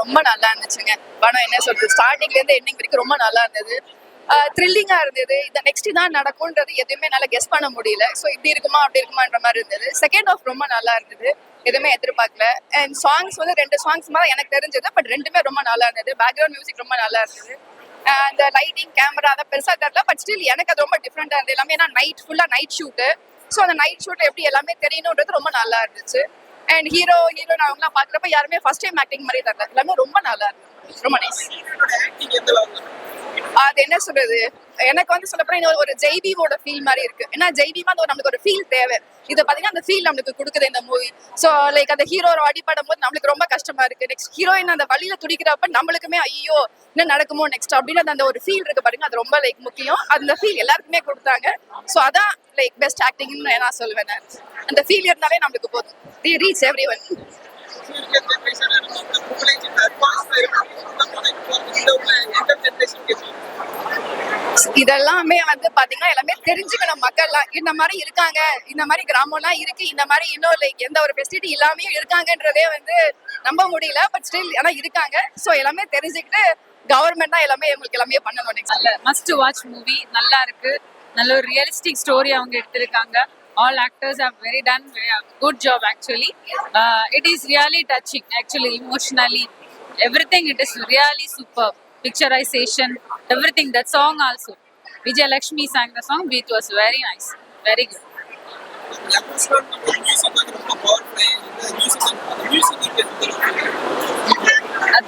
ரொம்ப நல்லா இருந்துச்சுங்க. படம் என்ன சொல்றது, ஸ்டார்டிங்ல இருந்து எண்டிங் வரைக்கும் ரொம்ப நல்லா இருந்தது. த்ரில்லிங்கா இருந்தது. இந்த நெக்ஸ்ட் தான் நடக்கும்ன்றது எதுவுமே நல்லா கெஸ் பண்ண முடியல. ஸோ இப்படி இருக்குமா அப்படி இருக்குமான்ற மாதிரி இருந்தது. செகண்ட் ஆஃப் ரொம்ப நல்லா இருந்தது. எதுவுமே எதிர்பார்க்கல. அண்ட் சாங்ஸ் வந்து 2 சாங்ஸ் மாதிரி எனக்கு தெரிஞ்சது. பட் ரெண்டுமே ரொம்ப நல்லா இருந்தது. பேக்ரவுண்ட் மியூசிக் ரொம்ப நல்லா இருந்தது. அந்த லைட்டிங் கேமரா அதை பெருசா தெரியல. பட் ஸ்டில் எனக்கு அது ரொம்ப டிஃப்ரெண்டா இருந்தது. எல்லாமே ஏன்னா ஃபுல்லா நைட் ஷூட்டு. ஸோ அந்த நைட் ஷூட் எப்படி எல்லாமே தெரியணுன்றது ரொம்ப நல்லா இருந்துச்சு. அண்ட் ஹீரோயின் அவங்கலாம் பாக்குறப்ப யாருமே ஃபர்ஸ்ட் டைம் ஆக்டிங் மாதிரி தரல. எல்லாமே ரொம்ப நல்லா இருந்துச்சு. ரொம்ப நைஸ். அது என்ன சொல்றது, எனக்கு வந்து சொல்லப்போனா ஒரு ஜெய்பீமோட ஃபீல் மாதிரி இருக்கு. ஏன்னா ஜெய்பீமா நம்மளுக்கு ஒரு ஃபீல் தேவை. இதை பாத்தீங்கன்னா அந்த ஃபீல் நம்மளுக்கு கொடுக்குது இந்த மூவி. ஸோ லைக் அந்த ஹீரோ அடிப்படும் போது நம்மளுக்கு ரொம்ப கஷ்டமா இருக்கு. நெக்ஸ்ட் ஹீரோயின் அந்த வழியில துடிக்கிறப்ப நம்மளுக்குமே ஐயோ என்ன நடக்குமோ நெக்ஸ்ட் அப்படின்னு அந்த ஒரு ஃபீல் இருக்கு பாருங்க. அது ரொம்ப லைக் முக்கியம். அந்த ஃபீல் எல்லாருக்குமே கொடுத்தாங்க. ஸோ அதான் லைக் பெஸ்ட் ஆக்டிங்னு நான் சொல்லுவேன். அந்த ஃபீல் இருந்தாலே நம்மளுக்கு போதும். Reach every one. இதெல்லாமே வந்து பாத்தீங்கன்னா எல்லாமே தெரிஞ்சுக்கணும். மக்கள்லாம் இந்த மாதிரி இருக்காங்க, இந்த மாதிரி கிராமம்லாம் இருக்கு, இந்த மாதிரி இன்னும் லைக் எந்த ஒரு ஃபெசிலிட்டி இல்லாம இருக்காங்கன்றதே வந்து நம்ப முடியல. பட் ஸ்டில் ஆனா இருக்காங்க. ஸோ எல்லாமே தெரிஞ்சுக்கிட்டு கவர்மெண்ட் தான் எல்லாமே உங்களுக்கு எல்லாமே பண்ணணும். Next must watch movie. நல்லா இருக்கு. நல்ல ஒரு ரியலிஸ்டிக் ஸ்டோரி அவங்க எடுத்திருக்காங்க. All actors have very done good job actually. It is really touching actually, emotionally. Everything it is really superb. Picturization, everything. That song also. Vijay Lakshmi sang the song. It was very nice. Very good.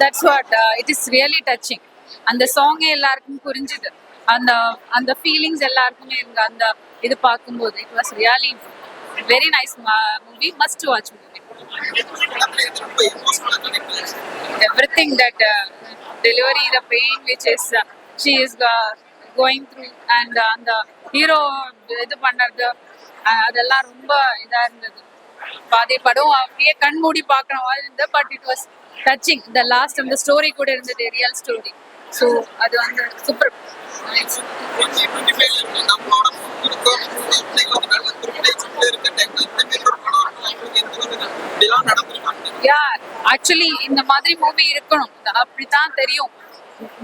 That's what it is really touching. அந்த song எல்லாருக்கும் புரிஞ்சுது. அந்த அந்த feelings எல்லாருக்குமே இருக்கு. அந்த இது பார்க்கும்போது it was really very nice movie. Must watch movie. Everything that delivery, the pain which is she is going through and அந்த ஹீரோ இது பண்ணது அதெல்லாம் ரொம்ப இதா இருந்தது. பாதி படம் அப்படியே கண் மூடி பார்க்குற மாதிரி இருந்தது. But it was touching. The last அந்த ஸ்டோரி கூட இருந்தது, ரியல் ஸ்டோரி. ஸோ அது வந்து சூப்பர். யா ஆக்சுவலி இந்த மாதிரி மூவி இருக்கணும். அப்படித்தான் தெரியும்.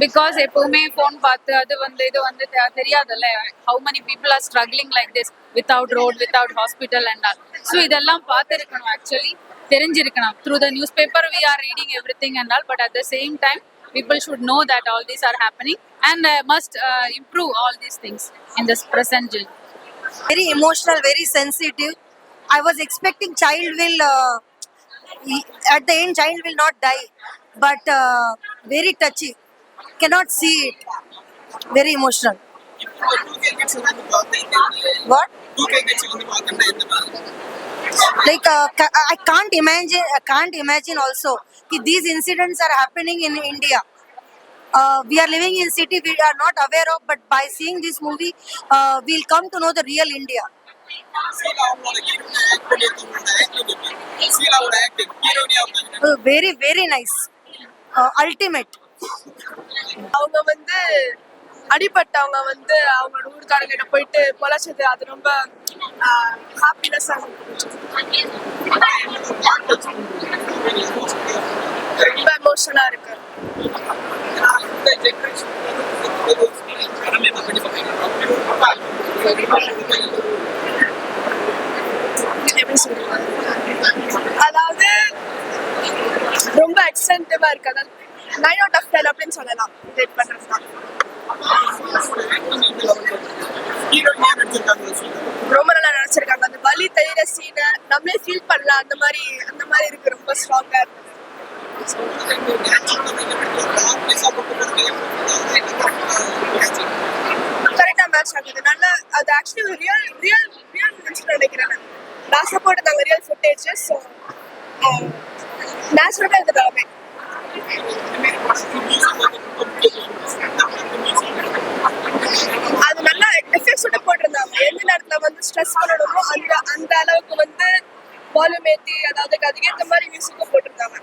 பிகாஸ் எப்பவுமே ஃபோன் பார்த்து அது வந்து இது வந்து தெரியாதுல்ல. How many people are struggling like this without road, without hospital and all. So இதெல்லாம் பார்த்துருக்கணும். ஆக்சுவலி தெரிஞ்சிருக்கணும். Through the newspaper we are reading everything and all. But at the same time people should know that all these are happening and must improve all these things in this present gen. Very emotional, very sensitive. I was expecting child will at the end child will not die, but very touchy. Cannot see it. Very emotional. What? Like I can't imagine also that these incidents are happening in India. We are living in city we are not aware of, but by seeing this movie we'll come to know the real India. Very very nice. Ultimate. அவங்க வந்து அடிபட்டவங்க வந்து அவங்களோட ஊருக்காரங்கிட்ட போயிட்டு பொழைச்சது அது ரொம்ப ஹாப்பினஸா இருந்துச்சு. ரொம்ப எமோஷனலா இருக்கு. எப்படி சொல்றது, அதாவது ரொம்ப எக்ஸ்டென்டிவா இருக்கு. அதாவது 9 out of 10 அப்படின்னு சொல்லலாம். ரேட் பண்றதுதான் ரொம்ப நல்லா நினைச்சிருக்காங்க. அந்த வலி தெரியுற சீனை நம்மளே ஃபீல் பண்ணலாம். அந்த மாதிரி இருக்கு. ரொம்ப ஸ்ட்ராங்கா இருக்கு. கரெக்டா மேட்ச் ஆகுது. நல்லா அது ஆக்சுவலி ஒரு ரியல் நினைக்கிறேன். லாஸ்ட்ல போட்டுருந்தாங்க ரியல் ஃபுட்டேஜ். ஸோ நேச்சுரலா இருந்ததாவே அது நல்லா எஃபெக்ட்ஸ் போட்டிருந்தாங்க. எந்த நேரத்துல வந்து ஸ்ட்ரெஸ் பண்ணணுமோ அந்த அளவுக்கு வந்து வால்யூம் ஏற்றி, அதாவது அதுக்கேற்ற மாதிரி மியூசிக்கும் போட்டிருந்தாங்க.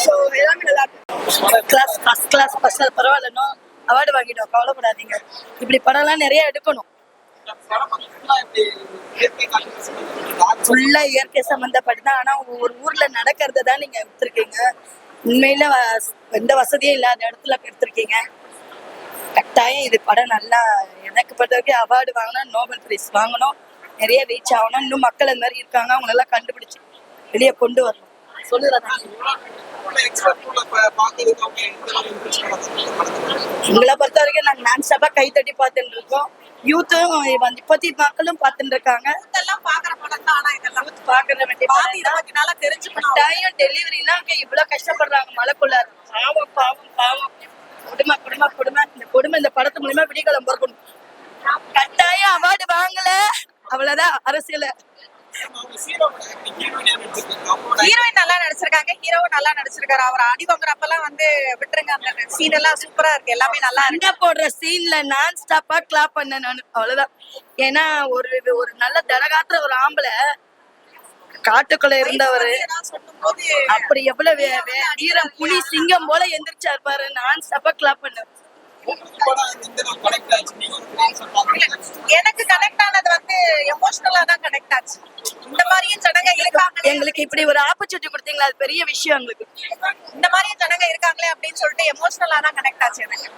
ஸோ எல்லாமே நல்லா இருக்கு. ஃபர்ஸ்ட் கிளாஸ் பரவாயில்லனோ அவார்டு வாங்கிட்டோம். கவலைப்படாதீங்க. இப்படி படம்லாம் நிறைய எடுக்கணும். ஃபுல்லா இயற்கை சம்பந்தப்பட்டு தான். ஆனா ஒரு ஊர்ல நடக்கிறத தான் நீங்க எடுத்திருக்கீங்க. உண்மையில எந்த வசதியும் இல்லாத இடத்துல எடுத்திருக்கீங்க. கட்டாயம் இது படம் நல்லா, எனக்கு பொறுத்தவரைக்கும் அவார்டு வாங்கணும், நோபல் பிரைஸ் வாங்கணும், நிறைய ரீச் ஆகணும். இன்னும் மக்கள் அந்த மாதிரி இருக்காங்க, அவங்க எல்லாம் கண்டுபிடிச்சு வெளியே கொண்டு வரணும். சொல்லுறதா உங்களை பொறுத்த வரைக்கும் நாங்கள் நான் ஸ்டாப்பா கை தட்டி பார்த்துட்டு இருக்கோம். யூத்தும் இப்பத்தி மக்களும் பார்த்துட்டு இருக்காங்க. இதெல்லாம் பாக்குற படம் தான். ஆனா இதெல்லாம் யூத் பாக்குற வேண்டிய பாதி இதை பத்தி நல்லா தெரிஞ்சுக்கணும். கட்டாயம் டெலிவரிலாம் இவ்வளவு கஷ்டப்படுறாங்க மழைக்குள்ள. பாவம் பாவம் பாவம். கொடுமை கொடுமை கொடுமை. இந்த கொடுமை இந்த படத்து மூலியமா விடிகாலம் பிறக்கணும். கட்டாயம் அவார்டு வாங்கல அவ்வளவுதான் அரசியல. ஹீரோயின் நல்லா நடிச்சிருக்காங்க, ஹீரோவும் நல்லா நடிச்சிருக்காரு. அவர் அடி வாங்குறப்பெல்லாம் வந்து விட்டுருங்க, அந்த சீன் எல்லாம் சூப்பரா இருக்கு, எல்லாமே நல்லா இருக்கு. சண்டை போடுற சீன்ல நான் ஸ்டாப்பா கிளாப் பண்ணேன் நானு, அவ்வளவுதான். ஏன்னா ஒரு ஒரு நல்ல தரகாத்திர ஒரு ஆம்பளை காட்டுக்குள்ள இருந்தவரு சொல்லும்போது அப்படி எவ்வளவு வீரம் புலி சிங்கம் போல எந்திரிச்சாரு பாரு. நான் ஸ்டாப்பா கிளாப் பண்ணேன். எனக்கு கனெக்ட் ஆனது வந்து எமோஷனலா தான் கனெக்ட் ஆச்சு. இந்த மாதிரியும் ஜனங்க இருக்காங்க, எங்களுக்கு இப்படி ஒரு ஆப்பர்ச்சுனிட்டி கொடுத்தீங்களா, அது பெரிய விஷயம் எங்களுக்கு. இந்த மாதிரியும் ஜனங்க இருக்காங்களே அப்படின்னு சொல்லிட்டு எமோஷனலா தான் கனெக்ட் ஆச்சு எனக்கு.